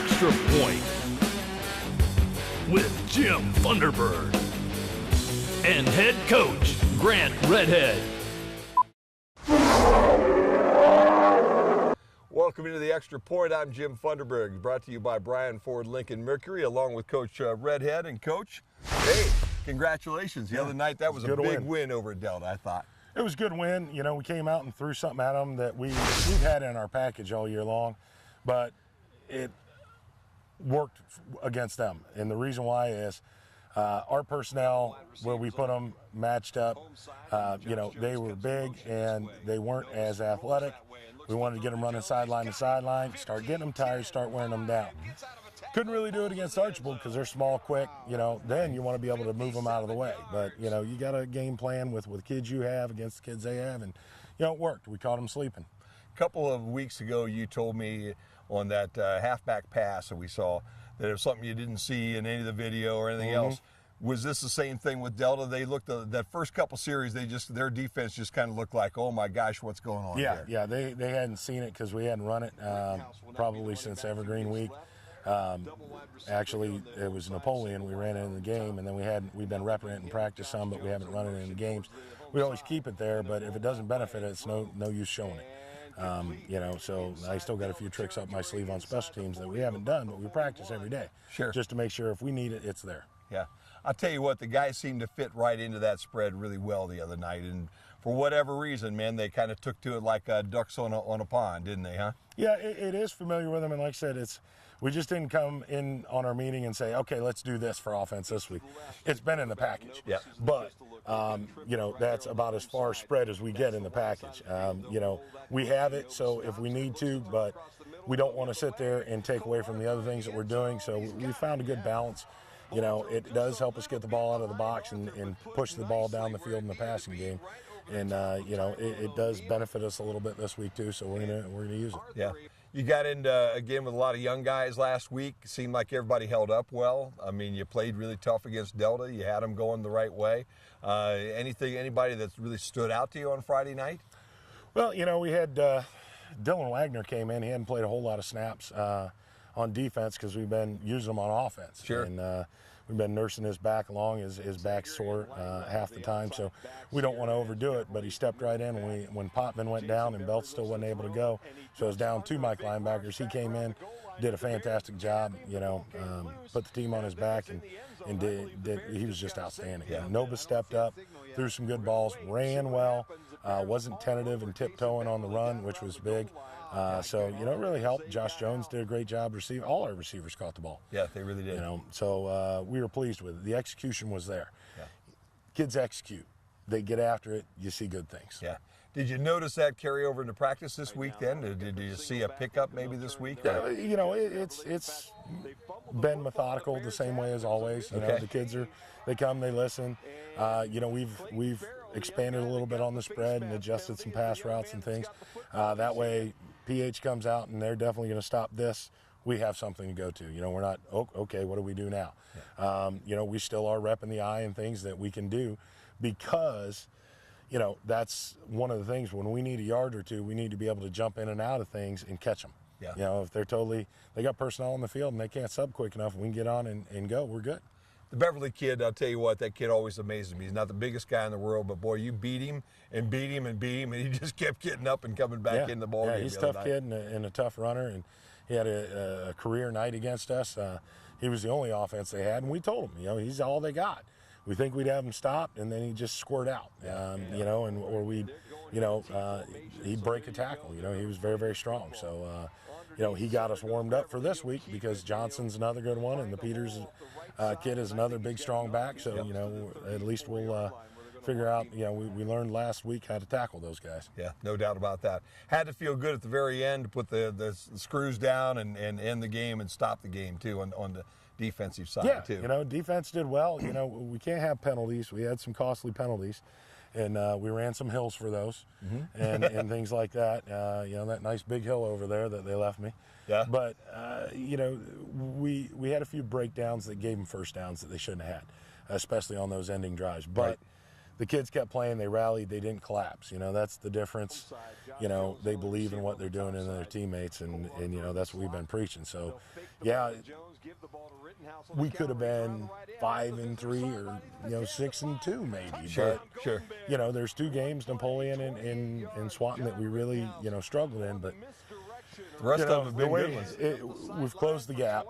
Extra Point with Jim Thunderbird and head coach Grant Redhead. Welcome into the Extra Point. I'm Jim Thunderbird, brought to you by Bryan Ford Lincoln Mercury, along with Coach Redhead. And Coach, hey, congratulations. The other night, that was a big win over at Delta, I thought. It was a good win. You know, we came out and threw something at them that we've had in our package all year long, but it worked against them. And the reason why is our personnel, where we put them, matched up. You know, they were big and they weren't as athletic. We wanted to get them running sideline to sideline, start getting them tired, start wearing them down. Couldn't really do it against Archibald because they're small, quick. You know, then you want to be able to move them out of the way. But, you know, you got a game plan with kids you have against the kids they have, and, you know, it worked. We caught them sleeping. A couple of weeks ago, you told me on that halfback pass that we saw that it was something you didn't see in any of the video or anything else. Was this the same thing with Delta? They looked that first couple series. Their defense just kind of looked like, oh my gosh, what's going on here? Yeah, they hadn't seen it because we hadn't run it probably since Evergreen Week. Actually, it was Napoleon. We ran it in the game, and then we've been repping it in practice some, but we haven't run it in the games. We always keep it there, but if it doesn't benefit it, it's no use showing it. You know, so I still got a few tricks up my sleeve on special teams that we haven't done, but we practice every day. Sure. Just to make sure if we need it, it's there. Yeah. I'll tell you what, the guys seemed to fit right into that spread really well the other night, and for whatever reason, man, they kind of took to it like ducks on a pond, didn't they, huh? Yeah, it is familiar with them, and like I said, we just didn't come in on our meeting and say, okay, let's do this for offense this week. It's been in the package. Yeah. But, you know, that's about as far spread as we get in the package. You know, we have it, so if we need to, but we don't want to sit there and take away from the other things that we're doing, so we found a good balance. You know, it does help us get the ball out of the box and push the ball down the field in the passing game. And, you know, it does benefit us a little bit this week, too, so we're gonna use it. Yeah. You got into a game with a lot of young guys last week. It seemed like everybody held up well. I mean, you played really tough against Delta. You had them going the right way. Anybody that's really stood out to you on Friday night? Well, you know, we had Dylan Wagner came in. He hadn't played a whole lot of snaps on defense because we've been using him on offense. Sure. And we've been nursing his back along. His back's sore half the time, so we don't want to overdo it. But he stepped right in when Potvin went down and Belt still wasn't able to go. So it was down two Mike linebackers. He came in, did a fantastic job. You know, put the team on his back and did. He was just outstanding. Yeah. Nova stepped up, threw some good balls, ran well, wasn't tentative and tiptoeing on the run, which was big. So, you know, it really helped. Josh Jones did a great job receiving. All our receivers caught the ball. Yeah, they really did. You know, so we were pleased with it. The execution was there. Yeah. Kids execute. They get after it. You see good things. Yeah. Did you notice that carry over into practice this week then? Did you see a pickup maybe this week? You know, it's been methodical the same way as always. You know, the kids they come, they listen. You know, we've expanded a little bit on the spread and adjusted some pass routes and things. That way, PH comes out and they're definitely going to stop this. We have something to go to. You know, we're not, okay, what do we do now? Yeah. You know, we still are repping the eye and things that we can do because, you know, that's one of the things. When we need a yard or two, we need to be able to jump in and out of things and catch them. Yeah. You know, if they got personnel on the field and they can't sub quick enough, we can get on and go, we're good. The Beverly kid, I'll tell you what, that kid always amazes me. He's not the biggest guy in the world, but boy, you beat him and beat him and beat him, and he just kept getting up and coming back in the ball game. Yeah, he's a tough kid and a tough runner, and he had a career night against us. He was the only offense they had, and we told him, you know, he's all they got. We think we'd have him stopped, and then he just squirt out, you know, or we'd, you know, he'd break a tackle. You know, he was very, very strong. So, you know, he got us warmed up for this week because Johnson's another good one, and the Peters kid is another big, strong back. So, you know, at least we'll figure out, you know, we learned last week how to tackle those guys. Yeah, no doubt about that. Had to feel good at the very end to put the screws down and end the game and stop the game, too, on the defensive side, too. You know, defense did well. You know, we can't have penalties. We had some costly penalties. And we ran some hills for those and things like that. You know, that nice big hill over there that they left me. Yeah. But, you know, we had a few breakdowns that gave them first downs that they shouldn't have had, especially on those ending drives. But the kids kept playing, they rallied, they didn't collapse. That's the difference. They believe in what they're doing and their teammates, and that's what we've been preaching. So, yeah, we could have been 5-3 or 6-2 maybe. Sure, but, sure. There's 2 games, Napoleon and Swanton, that we really struggled in. But the rest of them have been good ones. We've closed the gap.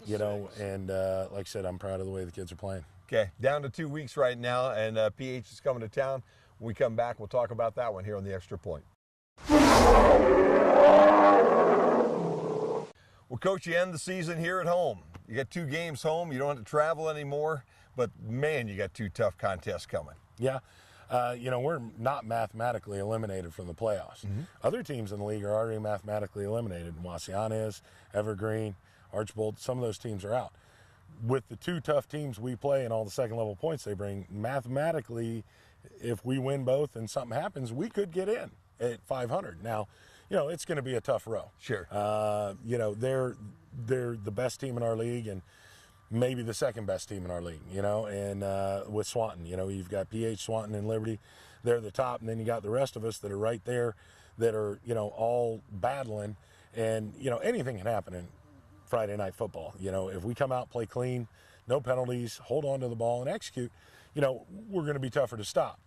And like I said, I'm proud of the way the kids are playing. Okay, down to 2 weeks right now, and PH is coming to town. When we come back, we'll talk about that one here on the Extra Point. Well, Coach, you end the season here at home. You got 2 games home. You don't have to travel anymore, but man, you got 2 tough contests coming. Yeah. We're not mathematically eliminated from the playoffs. Other teams in the league are already mathematically eliminated. Wassiana is, Evergreen, Archbold, some of those teams are out. With the 2 tough teams we play and all the second level points they bring, mathematically, if we win both and something happens, we could get in at 500. Now, it's going to be a tough row. Sure. They're the best team in our league and maybe the second best team in our league, and with Swanton, you've got PH, Swanton, and Liberty. They're the top, and then you got the rest of us that are right there that are, all battling, and, anything can happen in Friday night football. If we come out, play clean, no penalties, hold on to the ball and execute, we're going to be tougher to stop.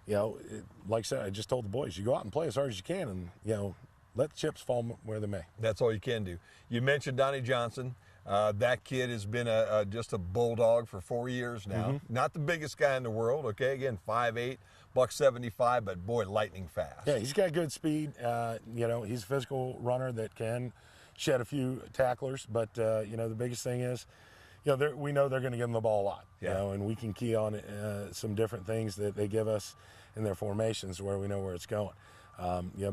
Like I said, I just told the boys, you go out and play as hard as you can, and, let the chips fall where they may. That's all you can do. You mentioned Donnie Johnson. That kid has been just a bulldog for 4 years now. Not the biggest guy in the world, okay? Again, 5'8", $175, but boy, lightning fast. Yeah, he's got good speed. He's a physical runner that can shed a few tacklers, but the biggest thing is, we know they're going to give him the ball a lot. And we can key on some different things that they give us in their formations where we know where it's going.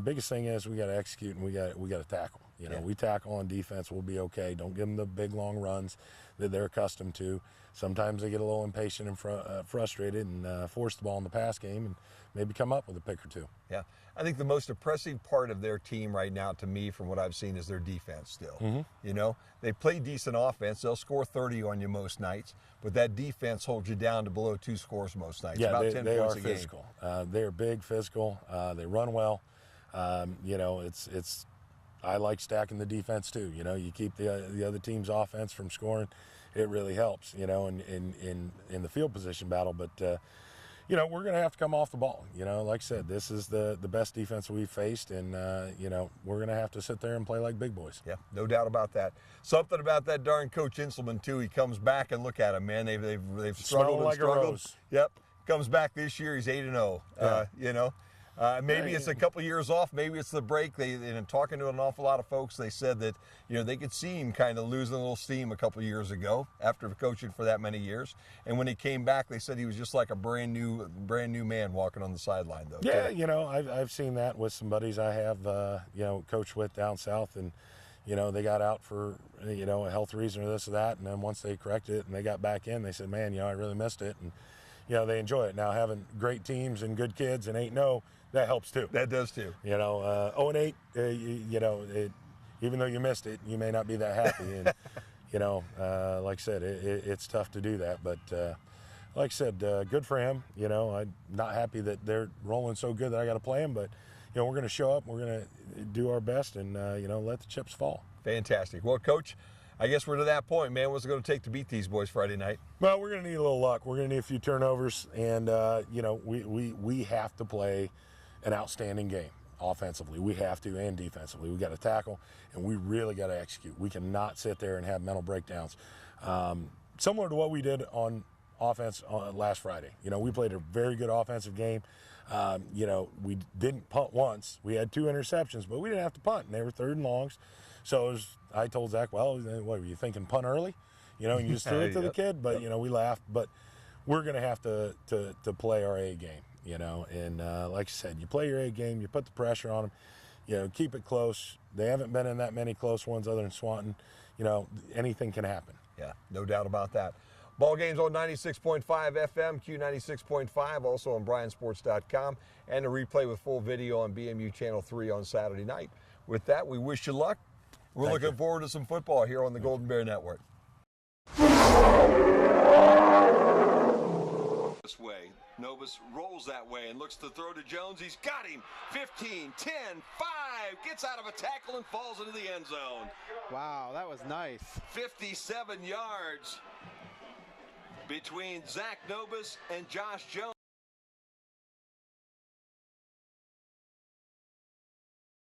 Biggest thing is we got to execute and we got to tackle. We tackle on defense, we'll be okay. Don't give them the big long runs that they're accustomed to. Sometimes they get a little impatient and frustrated and force the ball in the pass game and maybe come up with a pick or 2. Yeah, I think the most impressive part of their team right now, to me, from what I've seen, is their defense still. They play decent offense. They'll score 30 on you most nights, but that defense holds you down to below 2 scores most nights. Yeah, about 10 they points are a physical. They're big, physical. They run well. It's. I like stacking the defense too. You keep the other team's offense from scoring. It really helps. In the field position battle, but. We're going to have to come off the ball. Like I said, this is the best defense we've faced, and, we're going to have to sit there and play like big boys. Yeah, no doubt about that. Something about that darn Coach Inselman, too. He comes back and look at him, man. They've struggled and struggled. A rose. Yep. Comes back this year, he's 8-0. Maybe it's a couple years off. Maybe it's the break. Talking to an awful lot of folks, they said that they could see him kind of losing a little steam a couple years ago after coaching for that many years. And when he came back, they said he was just like a brand new man walking on the sideline, though. Yeah, I've seen that with some buddies I have, coached with down south, and they got out for a health reason or this or that, and then once they corrected it and they got back in, they said, man, I really missed it, and they enjoy it. Now having great teams and good kids and 8-0. That helps too. That does too. 0-8, even though you missed it, you may not be that happy. And, like I said, it's tough to do that. But like I said, good for him. I'm not happy that they're rolling so good that I got to play him. But, we're going to show up. We're going to do our best and, let the chips fall. Fantastic. Well, Coach, I guess we're to that point, man. What's it going to take to beat these boys Friday night? Well, we're going to need a little luck. We're going to need a few turnovers. And, we have to play an outstanding game offensively. We have to, and defensively. We got to tackle, and we really got to execute. We cannot sit there and have mental breakdowns. Similar to what we did on offense last Friday. We played a very good offensive game. We didn't punt once. We had 2 interceptions, but we didn't have to punt, and they were 3rd and longs. So I told Zach, well, what were you thinking, punt early? And you just threw it to the kid, but, we laughed. But we're going to have to play our A game. And like I said, you play your A game, you put the pressure on them, keep it close. They haven't been in that many close ones other than Swanton. Anything can happen. Yeah, no doubt about that. Ball games on 96.5 FM, Q96.5, also on BryanSports.com, and a replay with full video on BMU Channel 3 on Saturday night. With that, we wish you luck. We're looking forward to some football here on the Golden Bear Network. This way. Nobis rolls that way and looks to throw to Jones. He's got him. 15, 10, 5. Gets out of a tackle and falls into the end zone. Wow, that was nice. 57 yards between Zach Nobis and Josh Jones.